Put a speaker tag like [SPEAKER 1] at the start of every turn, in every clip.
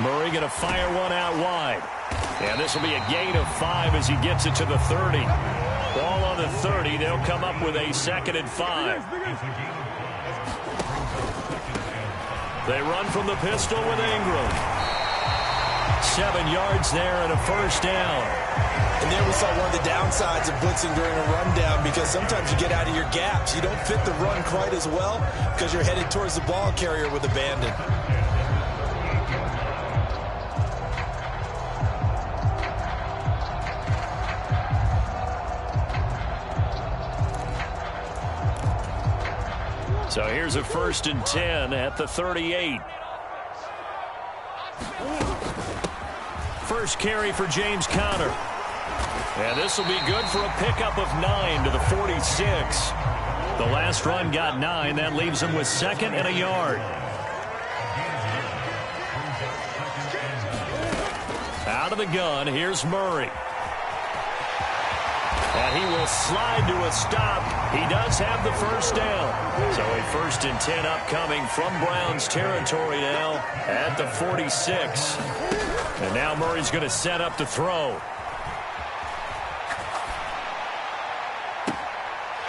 [SPEAKER 1] Murray going to fire one out wide. And this will be a gain of 5 as he gets it to the 30. Ball on the 30. They'll come up with a 2nd and 5. They run from the pistol with Ingram. 7 yards there and a first down.
[SPEAKER 2] And there we saw one of the downsides of blitzing during a rundown, because sometimes you get out of your gaps. You don't fit the run quite as well because you're headed towards the ball carrier with abandon.
[SPEAKER 1] So here's a 1st and 10 at the 38. First carry for James Conner. And this will be good for a pickup of 9 to the 46. The last run got 9. That leaves him with 2nd and a yard. Out of the gun, here's Murray. And he will slide to a stop. He does have the first down. So a 1st and 10 upcoming from Browns territory now at the 46. And now Murray's going to set up to throw.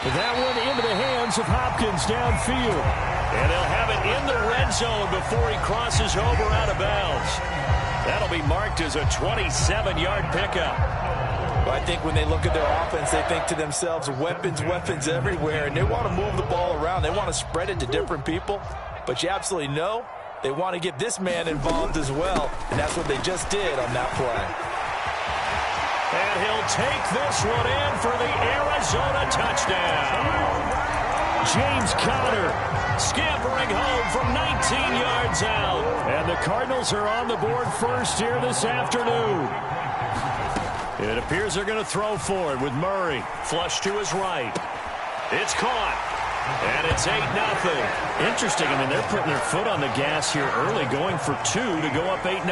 [SPEAKER 1] That one into the hands of Hopkins downfield. And they'll have it in the red zone before he crosses over out of bounds. That'll be marked as a 27-yard pickup.
[SPEAKER 2] Well, I think when they look at their offense, they think to themselves, weapons, weapons everywhere, and they want to move the ball around. They want to spread it to different people, but you absolutely know they want to get this man involved as well, and that's what they just did on that play.
[SPEAKER 1] And he'll take this one in for the Arizona touchdown. James Conner scampering home from 19 yards out, and the Cardinals are on the board first here this afternoon. It appears they're going to throw for it with Murray. Flush to his right. It's caught. And it's 8-0. Interesting. I mean, they're putting their foot on the gas here early, going for 2 to go up 8-0.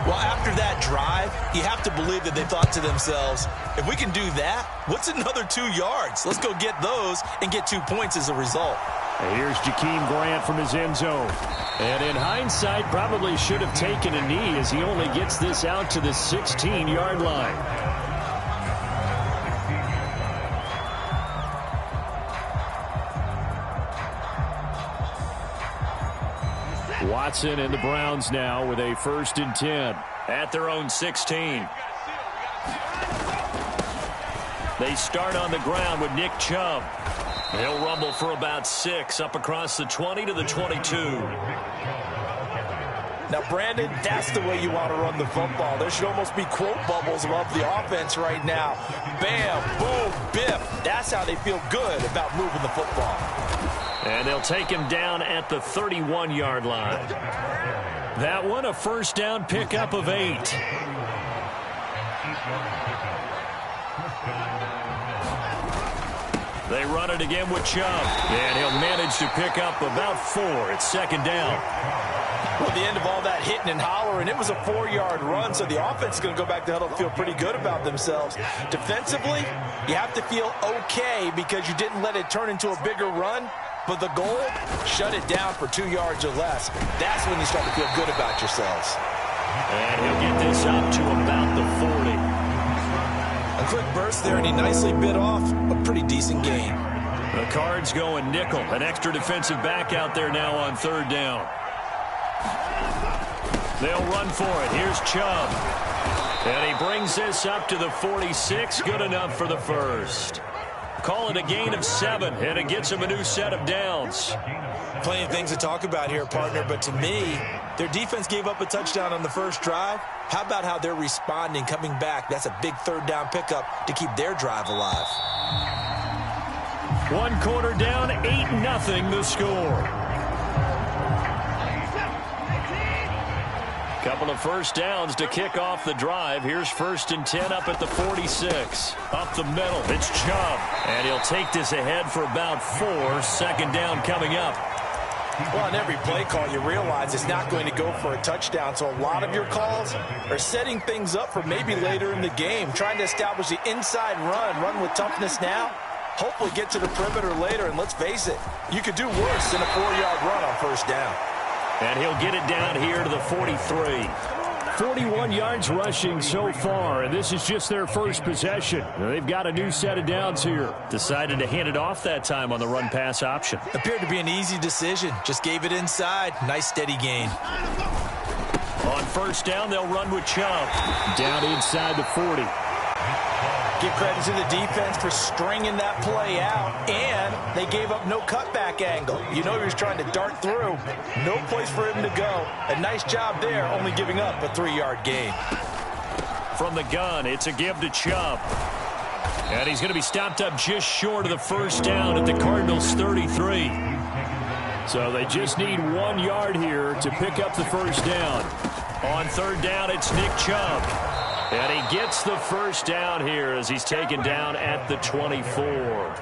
[SPEAKER 2] Well, after that drive, you have to believe that they thought to themselves, if we can do that, what's another 2 yards? Let's go get those and get 2 points as a result.
[SPEAKER 1] And here's Jakeem Grant from his end zone. And in hindsight, probably should have taken a knee as he only gets this out to the 16-yard line. Watson and the Browns now with a 1st and 10 at their own 16. They start on the ground with Nick Chubb. He'll rumble for about 6 up across the 20 to the 22.
[SPEAKER 2] Now, Brandon, that's the way you want to run the football. There should almost be quote bubbles above the offense right now. Bam, boom, biff. That's how they feel good about moving the football.
[SPEAKER 1] And they'll take him down at the 31-yard line. That one, a first down pickup of 8. They run it again with Chubb. And he'll manage to pick up about 4. It's 2nd down.
[SPEAKER 2] Well, at the end of all that hitting and hollering, it was a 4-yard run, so the offense is going to go back to huddle and feel pretty good about themselves. Defensively, you have to feel okay because you didn't let it turn into a bigger run. But the goal, shut it down for 2 yards or less. That's when you start to feel good about yourselves.
[SPEAKER 1] And he'll get this up to about the 40.
[SPEAKER 2] A quick burst there, and he nicely bit off a pretty decent gain.
[SPEAKER 1] The Cards going nickel. An extra defensive back out there now on 3rd down. They'll run for it. Here's Chubb. And he brings this up to the 46. Good enough for the first. Call it a gain of 7, and it gets him a new set of downs.
[SPEAKER 2] Plenty of things to talk about here, partner, but to me, their defense gave up a touchdown on the first drive. How about how they're responding, coming back? That's a big 3rd down pickup to keep their drive alive.
[SPEAKER 1] 1 quarter down, 8-0 the score. Couple of first downs to kick off the drive. Here's 1st and 10 up at the 46. Up the middle, it's Chubb. And he'll take this ahead for about 4. 2nd down coming up.
[SPEAKER 2] Well, on every play call, you realize it's not going to go for a touchdown. So a lot of your calls are setting things up for maybe later in the game, trying to establish the inside run with toughness now. Hopefully get to the perimeter later, and let's face it, you could do worse than a 4-yard run on 1st down.
[SPEAKER 1] And he'll get it down here to the 43. 41 yards rushing so far, and this is just their first possession. They've got a new set of downs here. Decided to hand it off that time on the run-pass option.
[SPEAKER 2] Appeared to be an easy decision. Just gave it inside. Nice steady gain.
[SPEAKER 1] On first down, they'll run with Chubb. Down inside the 40.
[SPEAKER 2] Give credit to the defense for stringing that play out, and they gave up no cutback angle. You know he was trying to dart through. No place for him to go. A nice job there, only giving up a 3-yard gain.
[SPEAKER 1] From the gun, it's a give to Chubb. And he's going to be stopped up just short of the first down at the Cardinals' 33. So they just need 1 yard here to pick up the first down. On third down, it's Nick Chubb. And he gets the first down here as he's taken down at the 24.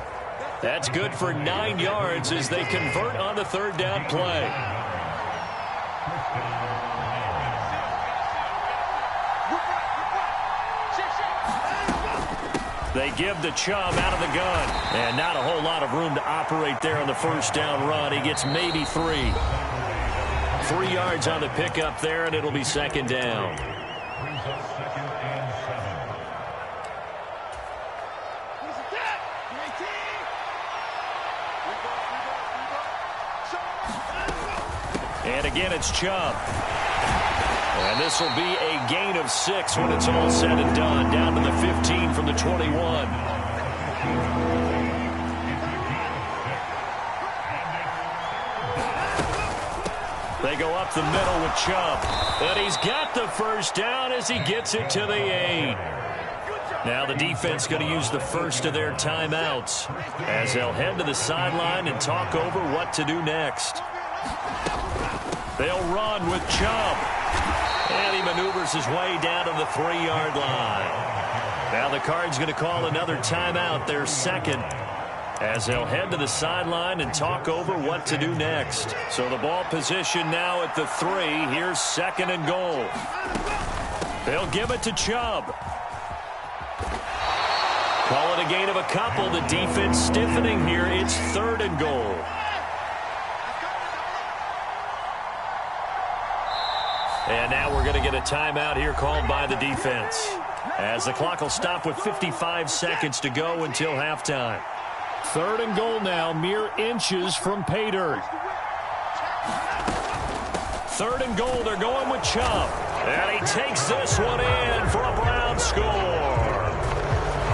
[SPEAKER 1] That's good for 9 yards as they convert on the third down play. They give the Chubb out of the gun. And not a whole lot of room to operate there on the first down run. He gets maybe 3. 3 yards on the pickup there, and it'll be second down. And again, it's Chubb. And this will be a gain of 6 when it's all said and done. Down to the 15 from the 21. They go up the middle with Chubb. And he's got the first down as he gets it to the 8. Now the defense going to use the first of their timeouts as they'll head to the sideline and talk over what to do next. They'll run with Chubb. And he maneuvers his way down to the 3-yard line. Now the Cards going to call another timeout, their second, as they'll head to the sideline and talk over what to do next. So the ball position now at the 3. Here's second and goal. They'll give it to Chubb. Call it a gain of a couple. The defense stiffening here. It's third and goal. And now we're going to get a timeout here called by the defense, as the clock will stop with 55 seconds to go until halftime. Third and goal now, mere inches from pay dirt. Third and goal, they're going with Chubb. And he takes this one in for a Brown score.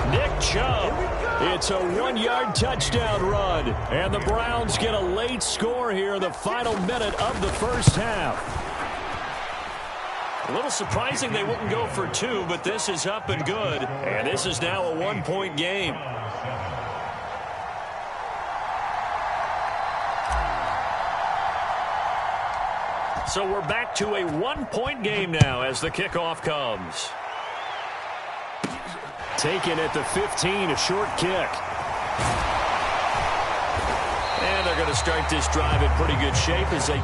[SPEAKER 1] Nick Chubb. It's a 1-yard touchdown run. And the Browns get a late score here in the final minute of the first half. A little surprising they wouldn't go for 2, but this is up and good. And this is now a 1-point game. So we're back to a 1-point game now as the kickoff comes. Taken at the 15, a short kick. And they're going to start this drive in pretty good shape as they...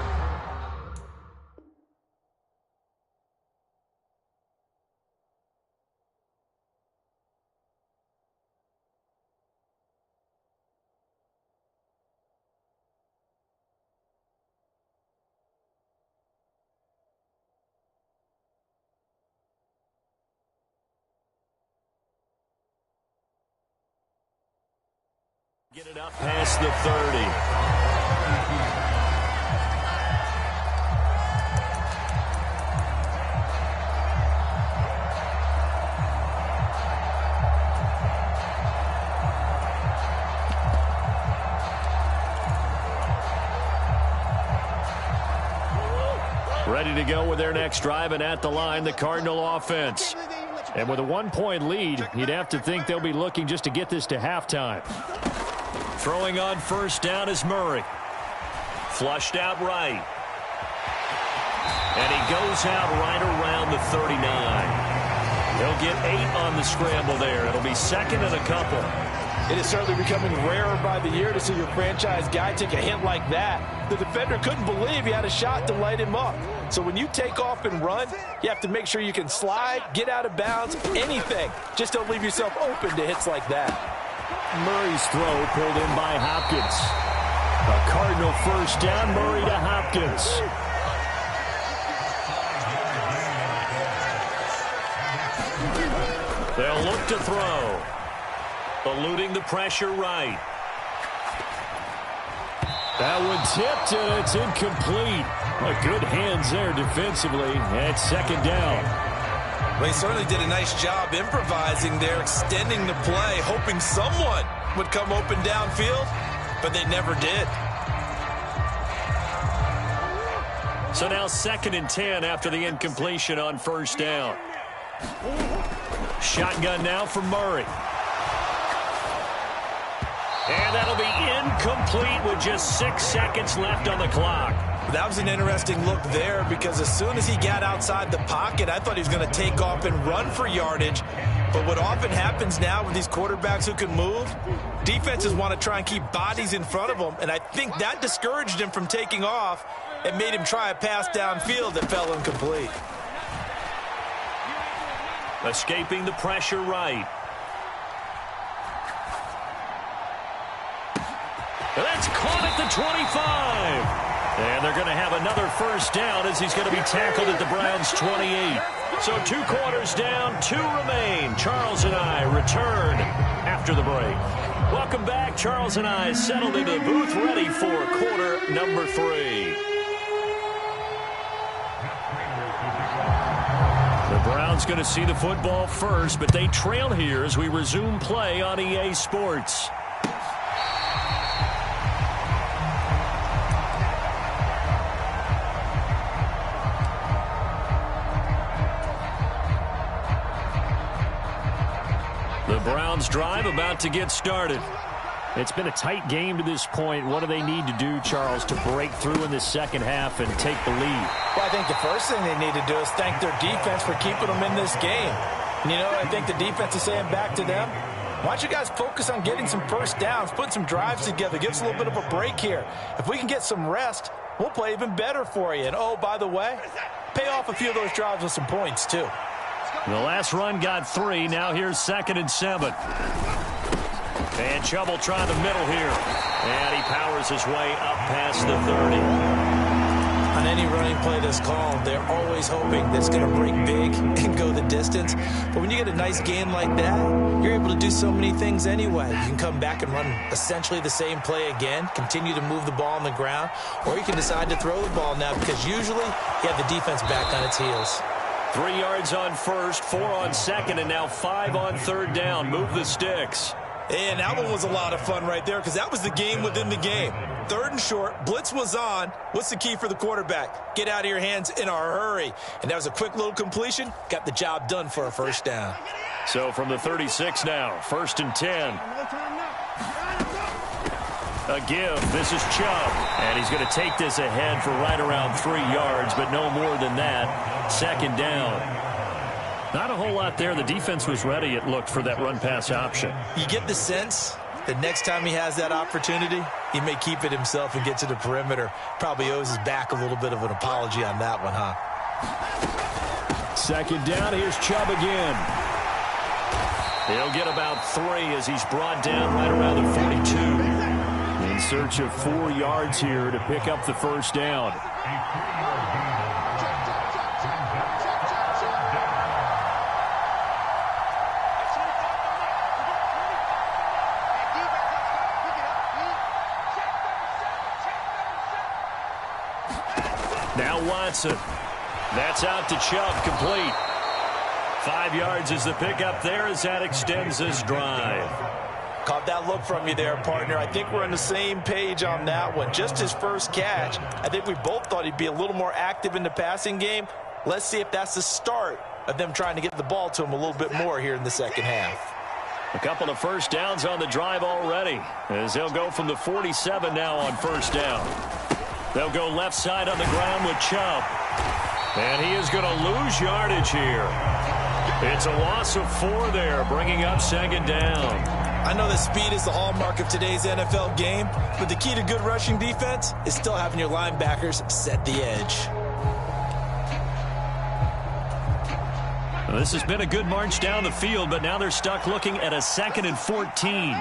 [SPEAKER 1] Get it up past the 30. Ready to go with their next drive, and at the line, the Cardinal offense. And with a 1-point lead, you'd have to think they'll be looking just to get this to halftime. Throwing on first down is Murray. Flushed out right. And he goes out right around the 39. He'll get 8 on the scramble there. It'll be second and a couple.
[SPEAKER 2] It is certainly becoming rarer by the year to see your franchise guy take a hit like that. The defender couldn't believe he had a shot to light him up. So when you take off and run, you have to make sure you can slide, get out of bounds, anything. Just don't leave yourself open to hits like that.
[SPEAKER 1] Murray's throw pulled in by Hopkins. A Cardinal first down, Murray to Hopkins. They'll look to throw. Eluding the pressure right. That one tipped, and it's incomplete. Good hands there defensively. And second down.
[SPEAKER 2] Well, he certainly did a nice job improvising there, extending the play, hoping someone would come open downfield, but they never did.
[SPEAKER 1] So now 2nd and 10 after the incompletion on first down. Shotgun now for Murray. And that'll be incomplete with just 6 seconds left on the clock.
[SPEAKER 2] That was an interesting look there because as soon as he got outside the pocket, I thought he was going to take off and run for yardage. But what often happens now with these quarterbacks who can move, defenses want to try and keep bodies in front of them, and I think that discouraged him from taking off and made him try a pass downfield that fell incomplete.
[SPEAKER 1] Escaping the pressure right. That's caught at the 25. And they're going to have another first down as he's going to be tackled at the Browns' 28. So 2 quarters down, 2 remain. Charles and I return after the break. Welcome back. Charles and I settled into the booth ready for quarter number 3. The Browns going to see the football first, but they trail here as we resume play on EA Sports. The Browns drive about to get started. It's been a tight game to this point. What do they need to do, Charles, to break through in the second half and take the lead?
[SPEAKER 2] Well, I think the first thing they need to do is thank their defense for keeping them in this game. And you know, I think the defense is saying back to them, why don't you guys focus on getting some first downs, put some drives together, give us a little bit of a break here. If we can get some rest, we'll play even better for you. And, oh, by the way, pay off a few of those drives with some points, too.
[SPEAKER 1] The last run got 3. Now here's 2nd and 7. And Chubb will try the middle here. And he powers his way up past the 30.
[SPEAKER 2] On any running play that's called, they're always hoping that it's going to break big and go the distance. But when you get a nice gain like that, you're able to do so many things anyway. You can come back and run essentially the same play again, continue to move the ball on the ground, or you can decide to throw the ball now because usually you have the defense back on its heels.
[SPEAKER 1] 3 yards on first, 4 on second, and now 5 on third down. Move the sticks.
[SPEAKER 2] And that one was a lot of fun right there because that was the game within the game. 3rd and short, blitz was on. What's the key for the quarterback? Get out of your hands in a hurry. And that was a quick little completion. Got the job done for a first down.
[SPEAKER 1] So from the 36 now, 1st and 10. A give. This is Chubb. And he's going to take this ahead for right around 3 yards, but no more than that. 2nd down. Not a whole lot there. The defense was ready, it looked, for that run-pass option.
[SPEAKER 2] You get the sense that next time he has that opportunity, he may keep it himself and get to the perimeter. Probably owes his back a little bit of an apology on that one, huh?
[SPEAKER 1] 2nd down. Here's Chubb again. He'll get about 3 as he's brought down right around the 42. In search of 4 yards here to pick up the first down. Now Watson. That's out to Chubb, complete. 5 yards is the pickup there as that extends this drive.
[SPEAKER 2] Caught that look from you there, partner. I think we're on the same page on that one. Just his first catch. I think we both thought he'd be a little more active in the passing game. Let's see if that's the start of them trying to get the ball to him a little bit more here in the second half.
[SPEAKER 1] A couple of first downs on the drive already as they'll go from the 47 now on first down. They'll go left side on the ground with Chubb. And he is going to lose yardage here. It's a loss of 4 there, bringing up 2nd down.
[SPEAKER 2] I know that speed is the hallmark of today's NFL game, but the key to good rushing defense is still having your linebackers set the edge.
[SPEAKER 1] Well, this has been a good march down the field, but now they're stuck looking at a 2nd and 14.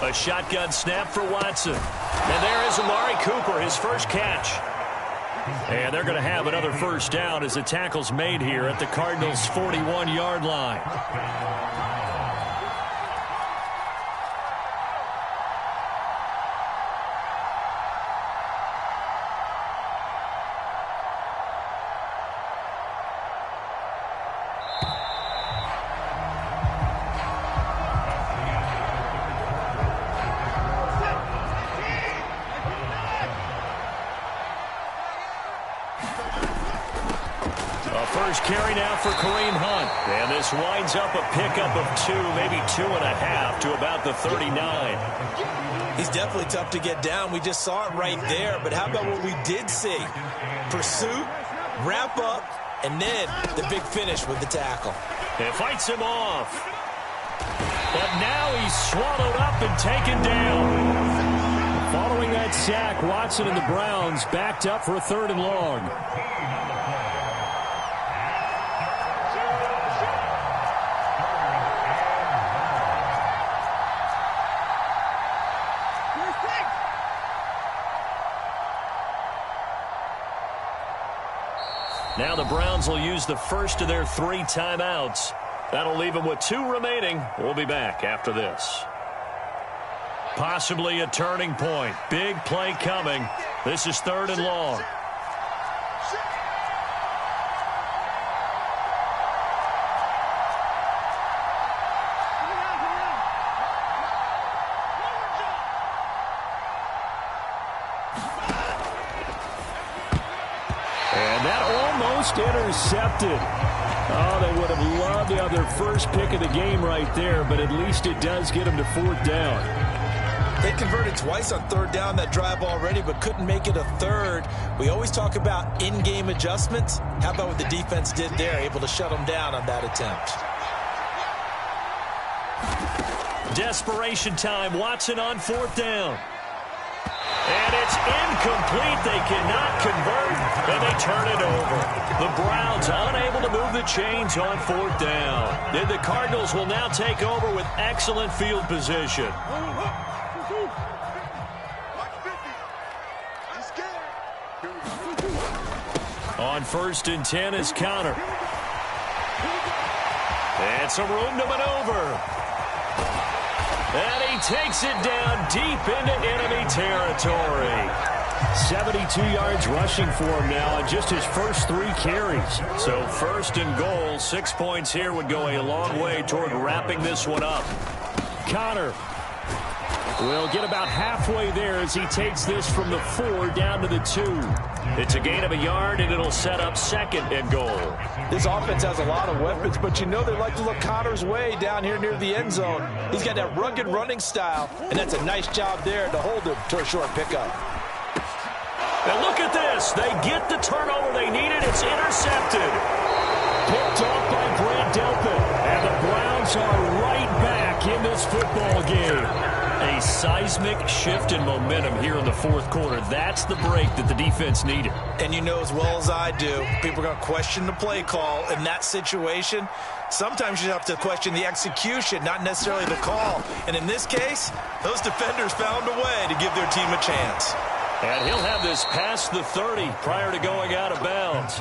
[SPEAKER 1] A shotgun snap for Watson. And there is Amari Cooper, his first catch. And they're going to have another first down as the tackle's made here at the Cardinals' 41-yard line. First carry now for Kareem Hunt. And this winds up a pickup of 2, maybe 2.5 to about the 39.
[SPEAKER 2] He's definitely tough to get down. We just saw it right there. But how about what we did see? Pursuit, wrap up, and then the big finish with the tackle.
[SPEAKER 1] It fights him off. But now he's swallowed up and taken down. Following that sack, Watson and the Browns backed up for a 3rd and long. Now the Browns will use the first of their 3 timeouts. That'll leave them with 2 remaining. We'll be back after this. Possibly a turning point. Big play coming. This is 3rd and long. And that almost intercepted. Oh, they would have loved to have their first pick of the game right there, but at least it does get them to 4th down.
[SPEAKER 2] They converted twice on 3rd down that drive already, but couldn't make it a 3rd. We always talk about in-game adjustments. How about what the defense did there, able to shut them down on that attempt?
[SPEAKER 1] Desperation time. Watson on 4th down. And it's incomplete. They cannot convert, and they turn it over. The Browns unable to move the chains on 4th down. Then the Cardinals will now take over with excellent field position. On 1st and 10 is Connor. And some room to maneuver. And he takes it down deep into enemy territory. 72 yards rushing for him now on just his first 3 carries. So 1st and goal, 6 points here would go a long way toward wrapping this one up. Connor will get about halfway there as he takes this from the 4 down to the 2. It's a gain of a yard, and it'll set up 2nd and goal.
[SPEAKER 2] This offense has a lot of weapons, but you know they like to look Connor's way down here near the end zone. He's got that rugged running style, and that's a nice job there to hold him to a short pickup.
[SPEAKER 1] And look at this. They get the turnover they needed. It's intercepted. Picked off by Grant Delpit. And the Browns are right back in this football game. A seismic shift in momentum here in the 4th quarter. That's the break that the defense needed.
[SPEAKER 2] And you know as well as I do, people are going to question the play call in that situation. Sometimes you have to question the execution, not necessarily the call. And in this case, those defenders found a way to give their team a chance.
[SPEAKER 1] And he'll have this past the 30 prior to going out of bounds.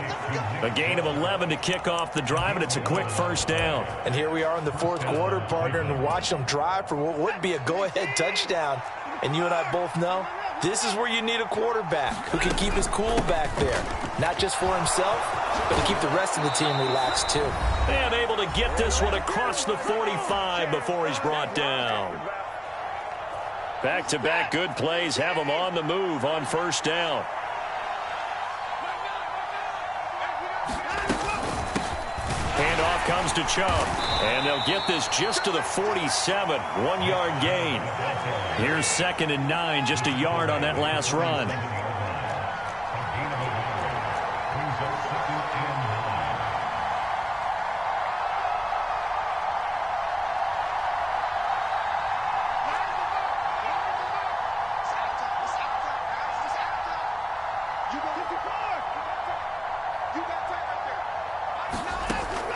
[SPEAKER 1] A gain of 11 to kick off the drive, and it's a quick 1st down.
[SPEAKER 2] And here we are in the 4th quarter, partner, and watch them drive for what would be a go-ahead touchdown. And you and I both know this is where you need a quarterback who can keep his cool back there. Not just for himself, but to keep the rest of the team relaxed too.
[SPEAKER 1] And able to get this one across the 45 before he's brought down. Back-to-back good plays have him on the move on 1st down. Handoff comes to Chubb. And they'll get this just to the 47. 1-yard gain. Here's 2nd and 9. Just a yard on that last run.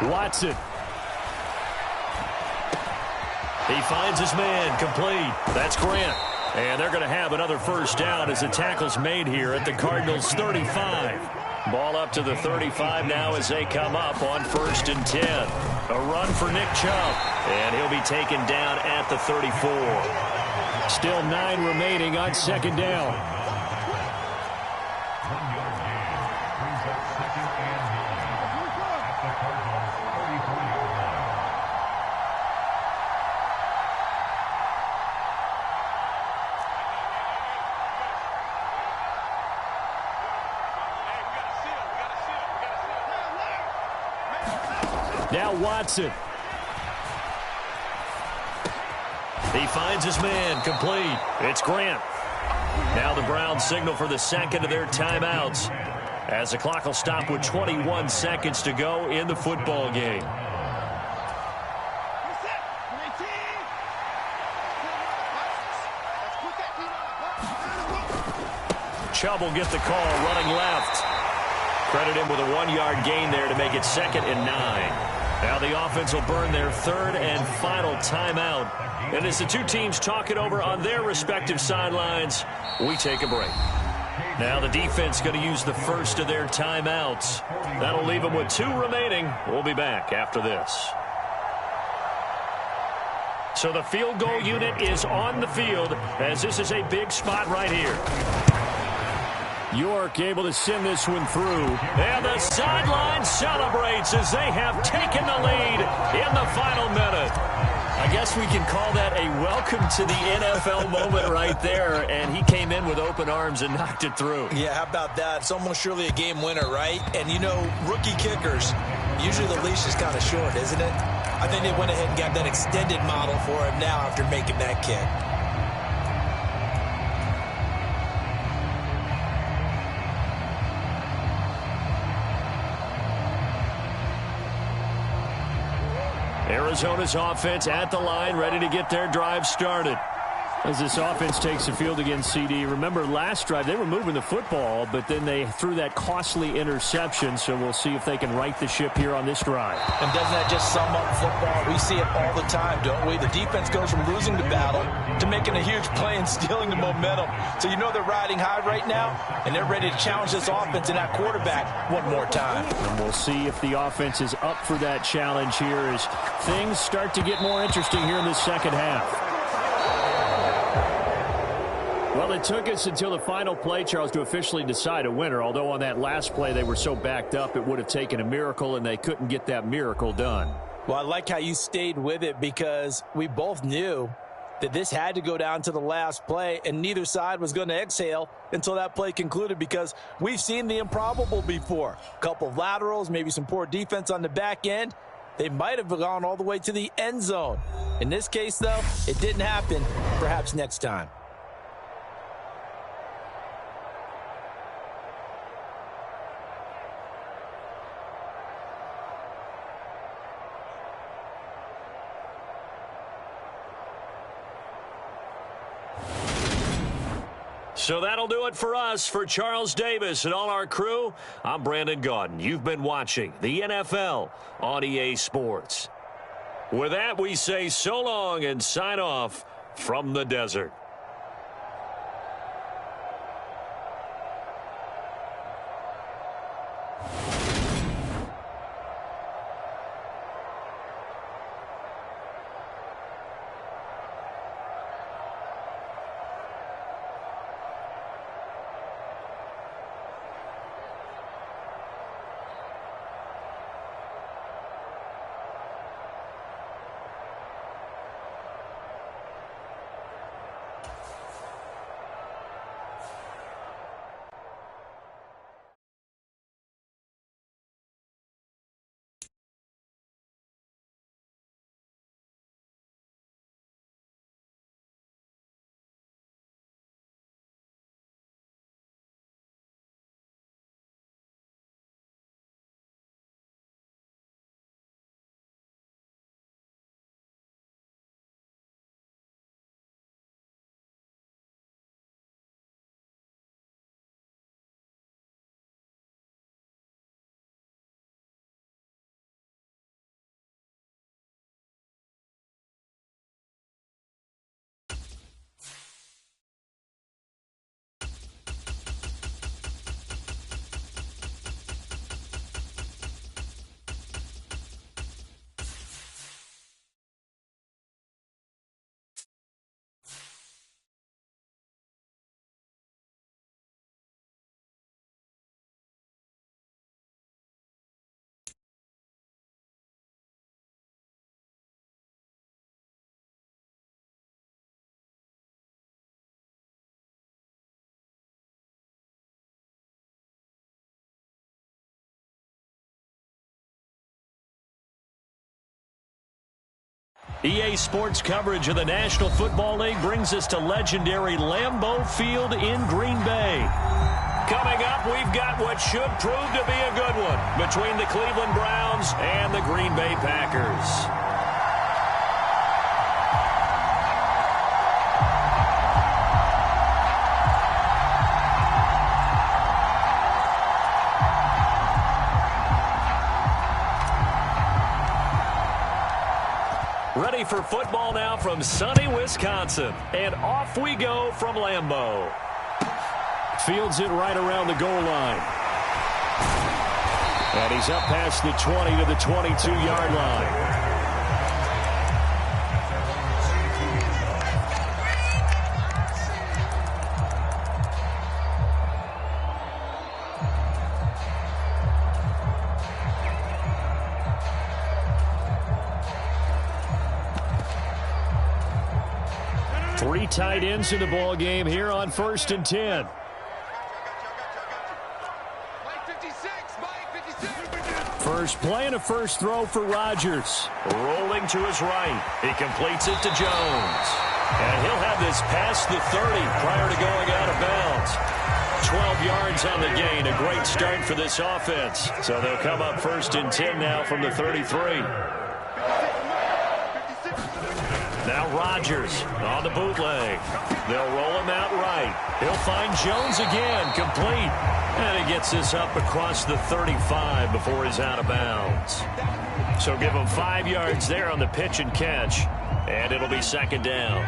[SPEAKER 1] Watson. He finds his man complete. That's Grant. And they're going to have another first down as the tackle's made here at the Cardinals' 35. Ball up to the 35 now as they come up on 1st and 10. A run for Nick Chubb, and he'll be taken down at the 34. Still 9 remaining on 2nd down. Now Watson. He finds his man, complete. It's Grant. Now the Browns signal for the second of their timeouts as the clock will stop with 21 seconds to go in the football game. Chubb will get the call running left. Credit him with a 1-yard gain there to make it 2nd and 9. Now the offense will burn their 3rd and final timeout. And as the two teams talk it over on their respective sidelines, we take a break. Now the defense going to use the first of their timeouts. That'll leave them with 2 remaining. We'll be back after this. So the field goal unit is on the field as this is a big spot right here. York able to send this one through. And the sideline celebrates as they have taken the lead in the final minute. I guess we can call that a welcome to the NFL moment right there. And he came in with open arms and knocked it through.
[SPEAKER 2] Yeah, how about that? It's almost surely a game winner, right? And, you know, rookie kickers, usually the leash is kind of short, isn't it? I think they went ahead and got that extended model for him now after making that kick.
[SPEAKER 1] Arizona's offense at the line, ready to get their drive started. As this offense takes the field against CD, remember last drive they were moving the football, but then they threw that costly interception, so we'll see if they can right the ship here on this drive.
[SPEAKER 2] And doesn't that just sum up football? We see it all the time, don't we? The defense goes from losing the battle to making a huge play and stealing the momentum. So you know they're riding high right now, and they're ready to challenge this offense and that quarterback one more time.
[SPEAKER 1] And we'll see if the offense is up for that challenge here as things start to get more interesting here in the second half. Well, it took us until the final play, Charles, to officially decide a winner, although on that last play they were so backed up it would have taken a miracle, and they couldn't get that miracle done.
[SPEAKER 2] Well, I like how you stayed with it because we both knew that this had to go down to the last play, and neither side was going to exhale until that play concluded because we've seen the improbable before. A couple of laterals, maybe some poor defense on the back end. They might have gone all the way to the end zone. In this case, though, it didn't happen. Perhaps next time.
[SPEAKER 1] So that'll do it for us. For Charles Davis and all our crew, I'm Brandon Gaudin. You've been watching the NFL on EA Sports. With that, we say so long and sign off from the desert. EA Sports coverage of the National Football League brings us to legendary Lambeau Field in Green Bay. Coming up, we've got what should prove to be a good one between the Cleveland Browns and the Green Bay Packers. Ready for football now from sunny Wisconsin. And off we go from Lambeau. Fields it right around the goal line. And he's up past the 20 to the 22-yard line. Three tight ends in the ball game here on 1st and 10. First play and a first throw for Rodgers. Rolling to his right. He completes it to Jones. And he'll have this past the 30 prior to going out of bounds. 12 yards on the gain. A great start for this offense. So they'll come up 1st and 10 now from the 33. Now Rodgers on the bootleg. They'll roll him out right. He'll find Jones again, complete. And he gets this up across the 35 before he's out of bounds. So give him 5 yards there on the pitch and catch. And it'll be 2nd down.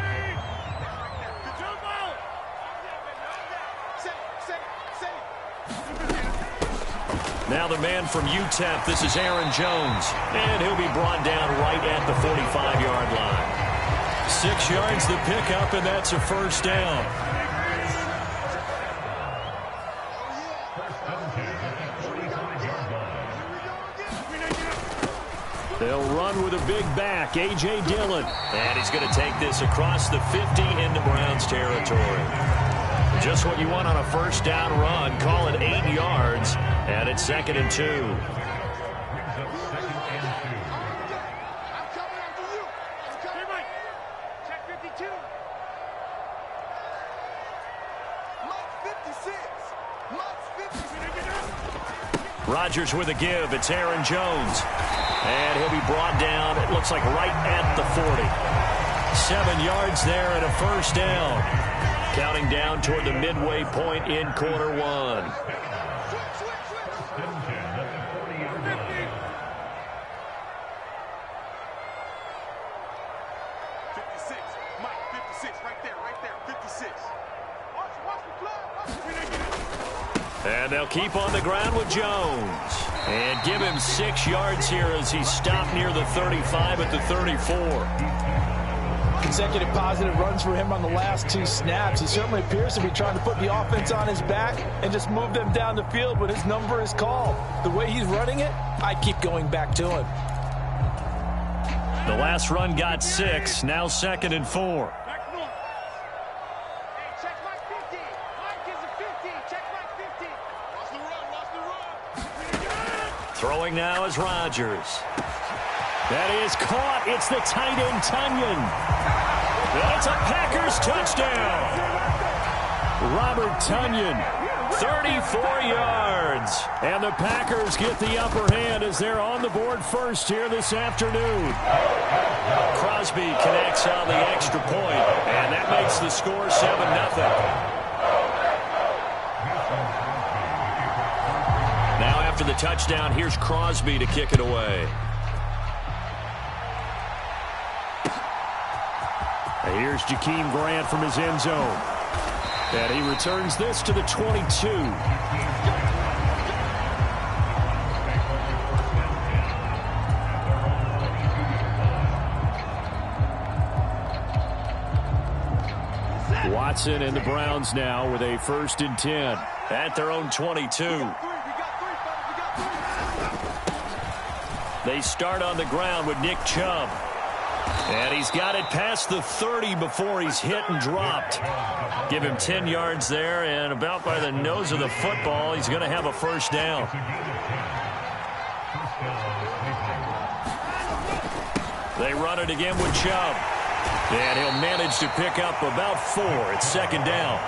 [SPEAKER 1] Now the man from UTEP, this is Aaron Jones. And he'll be brought down right at the 45-yard line. 6 yards the pickup, and that's a 1st down. They'll run with a big back, A.J. Dillon. And he's going to take this across the 50 into Browns territory. Just what you want on a 1st down run. Call it 8 yards, and it's 2nd and 2. Rodgers with a give. It's Aaron Jones. And he'll be brought down, it looks like right at the 40. 7 yards there and a 1st down. Counting down toward the midway point in quarter one. And they'll keep on the ground with Jones. And give him 6 yards here as he stopped near the 35 at the 34.
[SPEAKER 2] Consecutive positive runs for him on the last 2 snaps. He certainly appears to be trying to put the offense on his back and just move them down the field when his number is called. The way he's running it, I keep going back to him.
[SPEAKER 1] The last run got 6, now 2nd and 4. Throwing now is Rodgers. That is caught. It's the tight end, Tunyon. That's a Packers touchdown. Robert Tunyon, 34 yards. And the Packers get the upper hand as they're on the board first here this afternoon. Crosby connects on the extra point, and that makes the score 7-0. After the touchdown, here's Crosby to kick it away. And here's Jakeem Grant from his end zone. And he returns this to the 22. Watson and the Browns now with a 1st and 10 at their own 22. They start on the ground with Nick Chubb. And he's got it past the 30 before he's hit and dropped. Give him 10 yards there, and about by the nose of the football, he's going to have a 1st down. They run it again with Chubb. And he'll manage to pick up about 4. It's second down.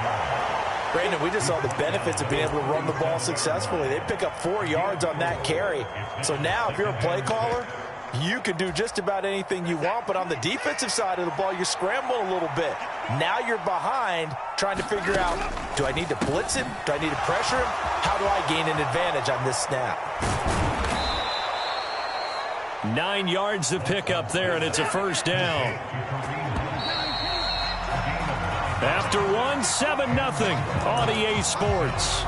[SPEAKER 2] Brandon, we just saw the benefits of being able to run the ball successfully. They pick up 4 yards on that carry. So now if you're a play caller, you can do just about anything you want. But on the defensive side of the ball, you scramble a little bit. Now you're behind trying to figure out, do I need to blitz him? Do I need to pressure him? How do I gain an advantage on this snap?
[SPEAKER 1] 9 yards to pick up there, and it's a first down. After 1, 7-0 on EA Sports.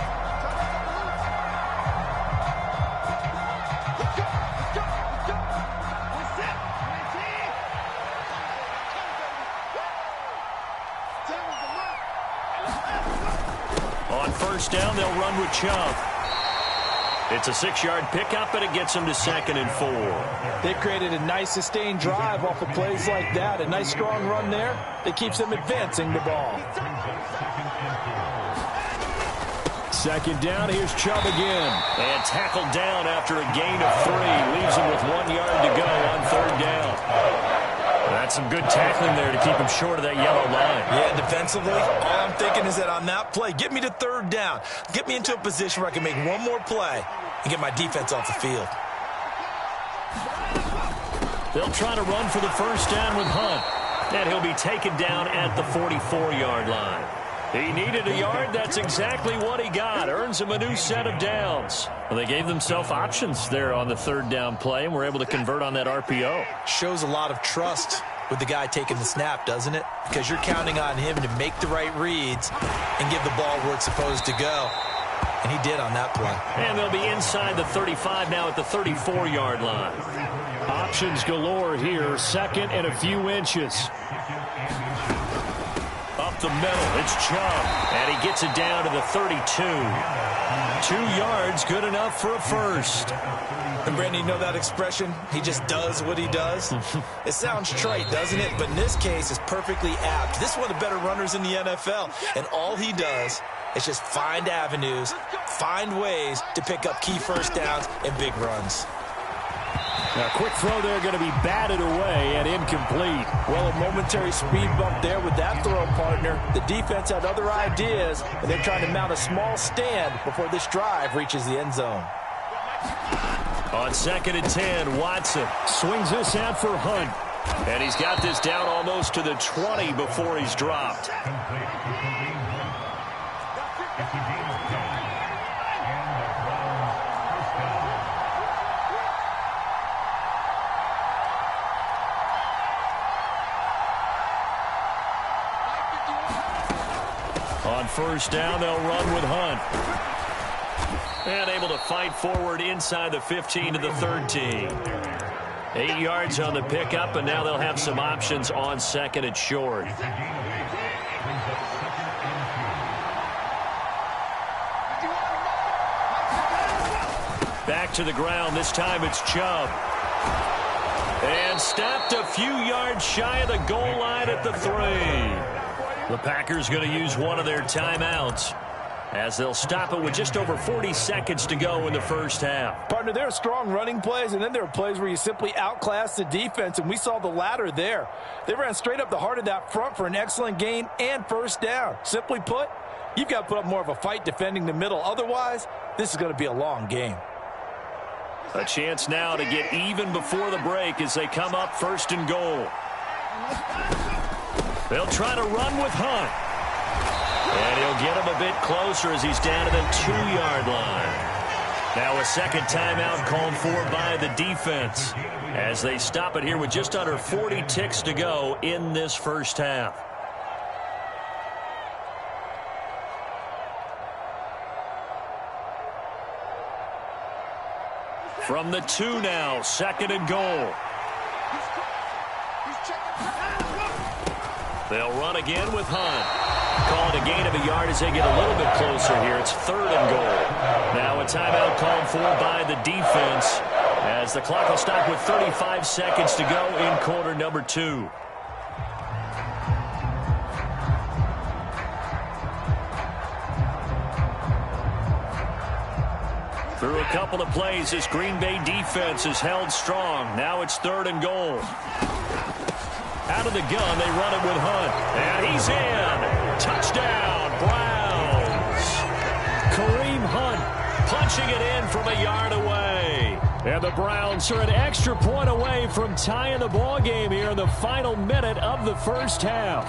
[SPEAKER 1] On first down, they'll run with Chubb. It's a 6-yard pickup, and it gets them to 2nd and 4.
[SPEAKER 2] They've created a nice sustained drive off of plays like that. A nice strong run there that keeps them advancing the ball.
[SPEAKER 1] Second down, here's Chubb again. And tackled down after a gain of 3. Leaves him with 1 yard to go on third down. That's some good tackling there to keep him short of that yellow line.
[SPEAKER 2] Yeah, defensively, all I'm thinking is that on that play, get me to third down. Get me into a position where I can make one more play and get my defense off the field.
[SPEAKER 1] They'll try to run for the first down with Hunt. And he'll be taken down at the 44-yard line. He needed a yard. That's exactly what he got. Earns him a new set of downs. Well, they gave themselves options there on the third down play, and were able to convert on that RPO.
[SPEAKER 2] Shows a lot of trust with the guy taking the snap, doesn't it? Because you're counting on him to make the right reads and give the ball where it's supposed to go. And he did on that play.
[SPEAKER 1] And they'll be inside the 35 now at the 34-yard line. Options galore here. Second and a few inches. Up the middle, it's Chubb. And he gets it down to the 32. 2 yards, good enough for a first.
[SPEAKER 2] And Brandon, you know that expression? He just does what he does. It sounds trite, doesn't it? But in this case, it's perfectly apt. This is one of the better runners in the NFL. And all he does is just find avenues, find ways to pick up key first downs and big runs.
[SPEAKER 1] Now, quick throw there, going to be batted away and incomplete.
[SPEAKER 2] Well, a momentary speed bump there with that throw, partner. The defense had other ideas, and they're trying to mount a small stand before this drive reaches the end zone.
[SPEAKER 1] On 2nd and 10, Watson swings this out for Hunt. And he's got this down almost to the 20 before he's dropped. On first down, they'll run with Hunt. And able to fight forward inside the 15 to the 13. 8 yards on the pickup, and now they'll have some options on 2nd and short. Back to the ground. This time it's Chubb. And stopped a few yards shy of the goal line at the 3. The Packers going to use one of their timeouts as they'll stop it with just over 40 seconds to go in the first half.
[SPEAKER 2] Partner, there are strong running plays, and then there are plays where you simply outclass the defense, and we saw the latter there. They ran straight up the heart of that front for an excellent gain and first down. Simply put, you've got to put up more of a fight defending the middle. Otherwise, this is going to be a long game.
[SPEAKER 1] A chance now to get even before the break as they come up 1st and goal. They'll try to run with Hunt. And he'll get him a bit closer as he's down to the 2-yard line. Now a second timeout called for by the defense as they stop it here with just under 40 ticks to go in this first half. From the 2 now, 2nd and goal. They'll run again with Hunt. Called a gain of a yard as they get a little bit closer here. It's 3rd and goal. Now a timeout called for by the defense as the clock will stop with 35 seconds to go in quarter number 2. Through a couple of plays, this Green Bay defense is held strong. Now it's 3rd and goal. Out of the gun, they run it with Hunt. And he's in. Touchdown, Browns. Kareem Hunt punching it in from a yard away. And the Browns are an extra point away from tying the ball game here in the final minute of the first half.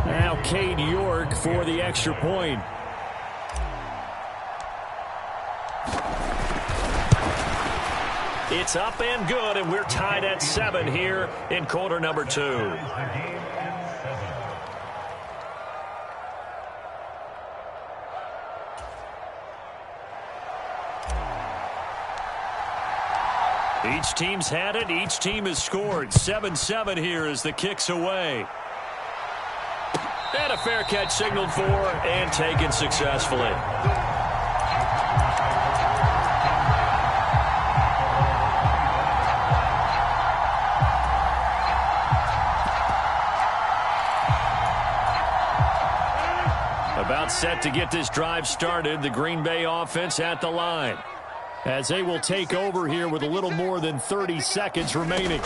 [SPEAKER 1] Now Cade York for the extra point. It's up and good, and we're tied at 7 here in quarter number 2. Each team's had it. Each team has scored. 7-7 here as the kick's away. And a fair catch signaled for and taken successfully. About set to get this drive started. The Green Bay offense at the line, as they will take over here with a little more than 30 seconds remaining.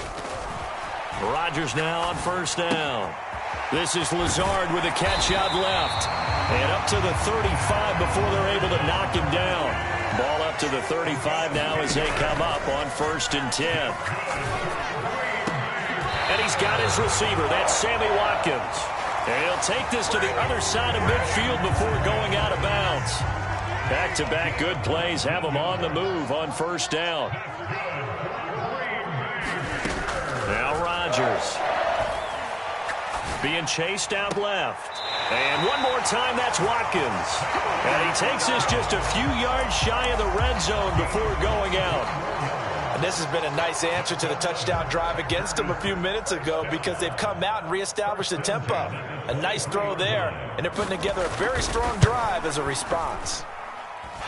[SPEAKER 1] Rodgers now on first down. This is Lazard with a catch out left. And up to the 35 before they're able to knock him down. Ball up to the 35 now as they come up on 1st and 10. And he's got his receiver. That's Sammy Watkins. And he'll take this to the other side of midfield before going out of bounds. Back-to-back good plays have him on the move on first down. Now Rodgers. Being chased out left. And one more time, that's Watkins. And he takes this just a few yards shy of the red zone before going out.
[SPEAKER 2] And this has been a nice answer to the touchdown drive against them a few minutes ago, because they've come out and reestablished the tempo. A nice throw there, and they're putting together a very strong drive as a response.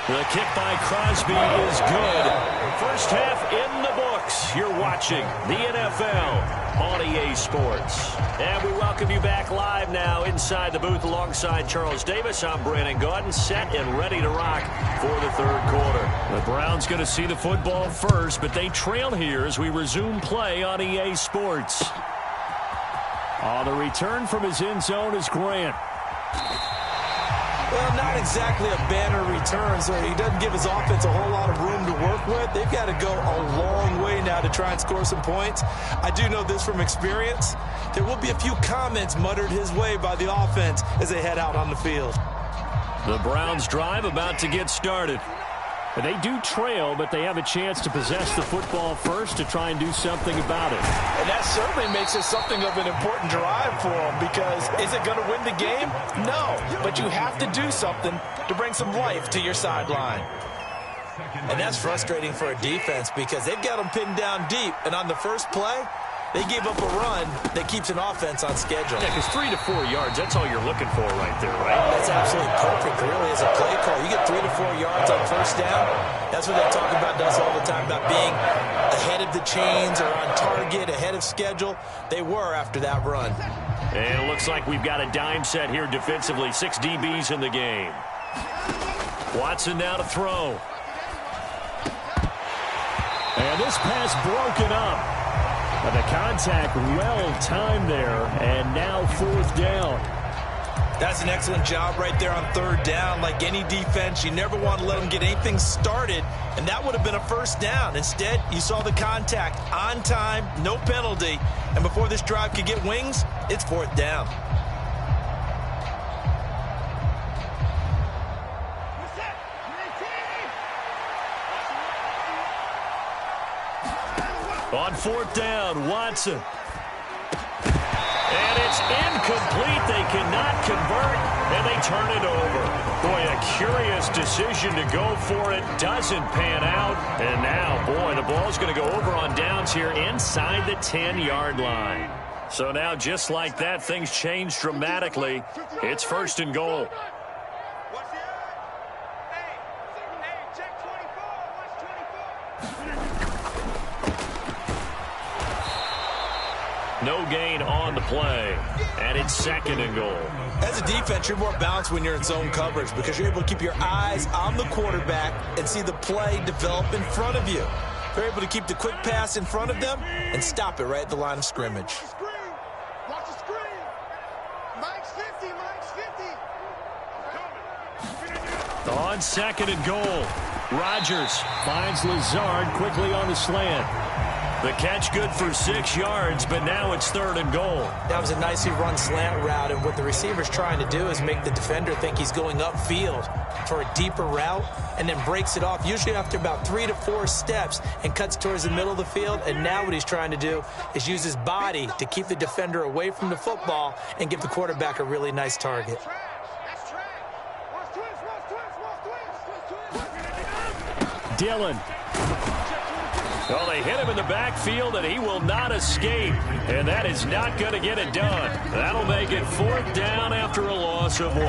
[SPEAKER 1] The kick by Crosby is good. First half in the books. You're watching the NFL on EA Sports. And we welcome you back live now inside the booth alongside Charles Davis. I'm Brandon Gaudin, set and ready to rock for the third quarter. The Browns going to see the football first, but they trail here as we resume play on EA Sports. On the return from his end zone is Grant.
[SPEAKER 2] Well, not exactly a banner return, so he doesn't give his offense a whole lot of room to work with. They've got to go a long way now to try and score some points. I do know this from experience. There will be a few comments muttered his way by the offense as they head out on the field.
[SPEAKER 1] The Browns drive about to get started. They do trail, but they have a chance to possess the football first to try and do something about it.
[SPEAKER 2] And that certainly makes it something of an important drive for them, because is it going to win the game? No, but you have to do something to bring some life to your sideline. And that's frustrating for a defense, because they've got them pinned down deep, and on the first play, they gave up a run that keeps an offense on schedule.
[SPEAKER 1] Yeah, because 3 to 4 yards, that's all you're looking for right there, right?
[SPEAKER 2] That's absolutely perfect, really, as a play call. You get 3 to 4 yards on first down. That's what they talk about us all the time, about being ahead of the chains or on target, ahead of schedule. They were after that run.
[SPEAKER 1] And it looks like we've got a dime set here defensively. 6 DBs in the game. Watson now to throw. And this pass broken up. The contact well-timed there, and now 4th down.
[SPEAKER 2] That's an excellent job right there on 3rd down. Like any defense, you never want to let them get anything started, and that would have been a first down. Instead, you saw the contact on time, no penalty, and before this drive could get wings, it's 4th down.
[SPEAKER 1] On 4th down, Watson. And it's incomplete. They cannot convert, and they turn it over. Boy, a curious decision to go for it. Doesn't pan out. And now, boy, the ball's going to go over on downs here inside the 10-yard line. So now, just like that, things change dramatically. It's 1st and goal. No gain on the play, and it's 2nd and goal.
[SPEAKER 2] As a defense, you're more balanced when you're in zone coverage, because you're able to keep your eyes on the quarterback and see the play develop in front of you. They're able to keep the quick pass in front of them and stop it right at the line of scrimmage.
[SPEAKER 3] Watch the screen. Mike's 50, Mike's 50.
[SPEAKER 1] On 2nd and goal. Rodgers finds Lazard quickly on the slant. The catch good for 6 yards, but now it's 3rd and goal.
[SPEAKER 2] That was a nicely run slant route, and what the receiver's trying to do is make the defender think he's going upfield for a deeper route, and then breaks it off, usually after about 3 to 4 steps, and cuts towards the middle of the field. And now what he's trying to do is use his body to keep the defender away from the football and give the quarterback a really nice target.
[SPEAKER 1] Dillon. Well, they hit him in the backfield, and he will not escape. And that is not going to get it done. That'll make it 4th down after a loss of 1.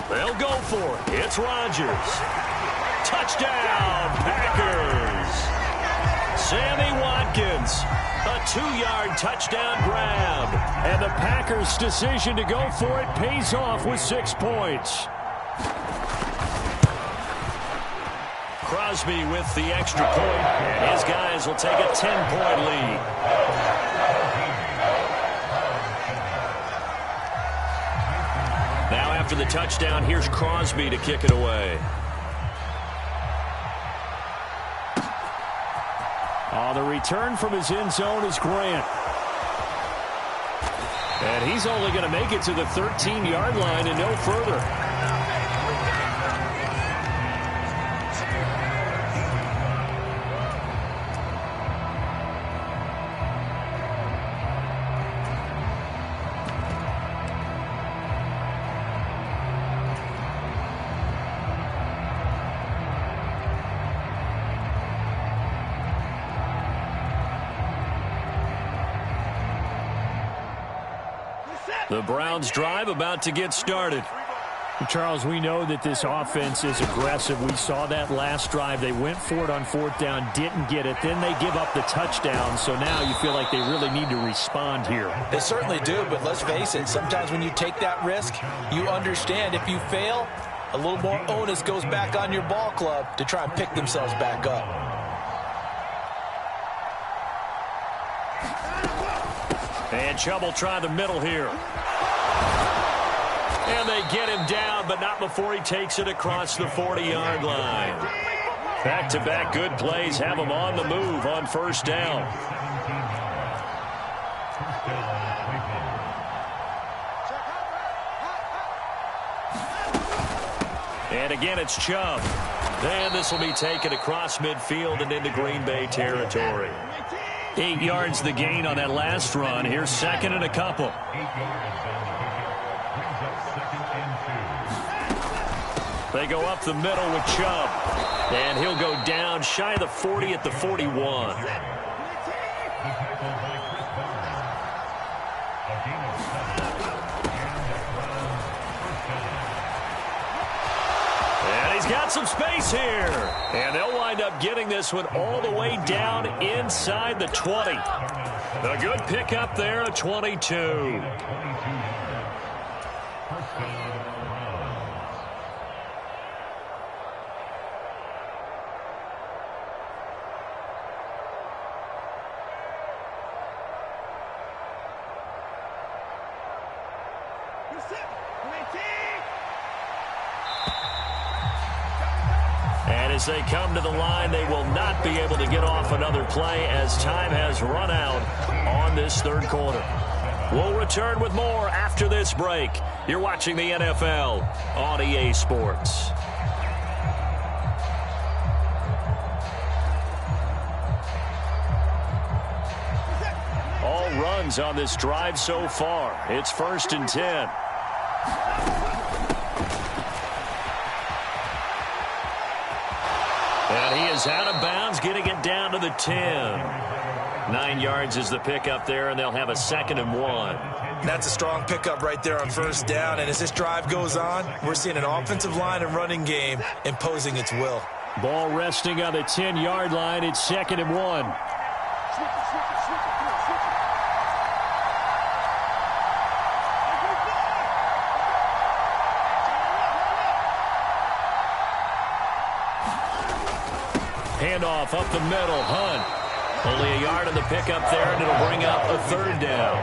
[SPEAKER 1] They'll go for it. It's Rodgers. Touchdown, Packers. Sammy Watkins. A 2-yard touchdown grab. And the Packers' decision to go for it pays off with 6 points. Crosby with the extra point, and his guys will take a 10-point lead. Now after the touchdown, here's Crosby to kick it away. The return from his end zone is Grant. And he's only going to make it to the 13-yard line and no further. The Browns' drive about to get started.
[SPEAKER 4] Charles, we know that this offense is aggressive. We saw that last drive. They went for it on 4th down, didn't get it. Then they give up the touchdown. So now you feel like they really need to respond here.
[SPEAKER 2] They certainly do, but let's face it. Sometimes when you take that risk, you understand if you fail, a little more onus goes back on your ball club to try and pick themselves back up.
[SPEAKER 1] And Chubb will try the middle here. And they get him down, but not before he takes it across the 40-yard line. Back-to-back good plays have him on the move on 1st down. And again, it's Chubb. And this will be taken across midfield and into Green Bay territory. 8 yards the gain on that last run. Here's 2nd and a couple. They go up the middle with Chubb. And he'll go down shy of the 40 at the 41. And he's got some space here. And they'll wind up getting this one all the way down inside the 20. A good pickup there, a 22. And as they come to the line, they will not be able to get off another play as time has run out on this 3rd quarter. We'll return with more after this break. You're watching the NFL on EA Sports. All runs on this drive so far. It's 1st and 10. And he is out of bounds, getting it down to the 10. 9 yards is the pickup there, and they'll have a 2nd and 1.
[SPEAKER 2] That's a strong pickup right there on 1st down. And as this drive goes on, we're seeing an offensive line and running game imposing its will.
[SPEAKER 4] Ball resting on the 10-yard line. It's 2nd and 1. Handoff up the middle. Hunt. Only a yard on the pickup there, and it'll bring up a third down.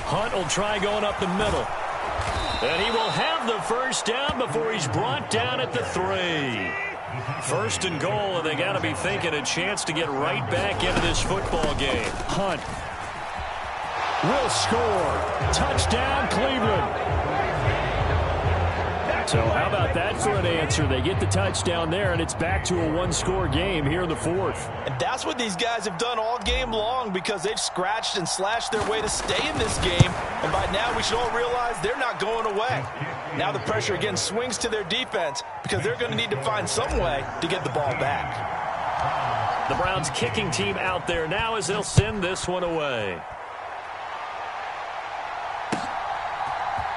[SPEAKER 4] Hunt will try going up the middle. And he will have the first down before he's brought down at the 3. First and goal, and they got to be thinking a chance to get right back into this football game. Hunt will score. Touchdown, Cleveland. So how about that for an answer? They get the touchdown there, and it's back to a one-score game here in the 4th.
[SPEAKER 2] And that's what these guys have done all game long, because they've scratched and slashed their way to stay in this game. And by now, we should all realize they're not going away. Now the pressure again swings to their defense, because they're going to need to find some way to get the ball back.
[SPEAKER 4] The Browns kicking team out there now as they'll send this one away.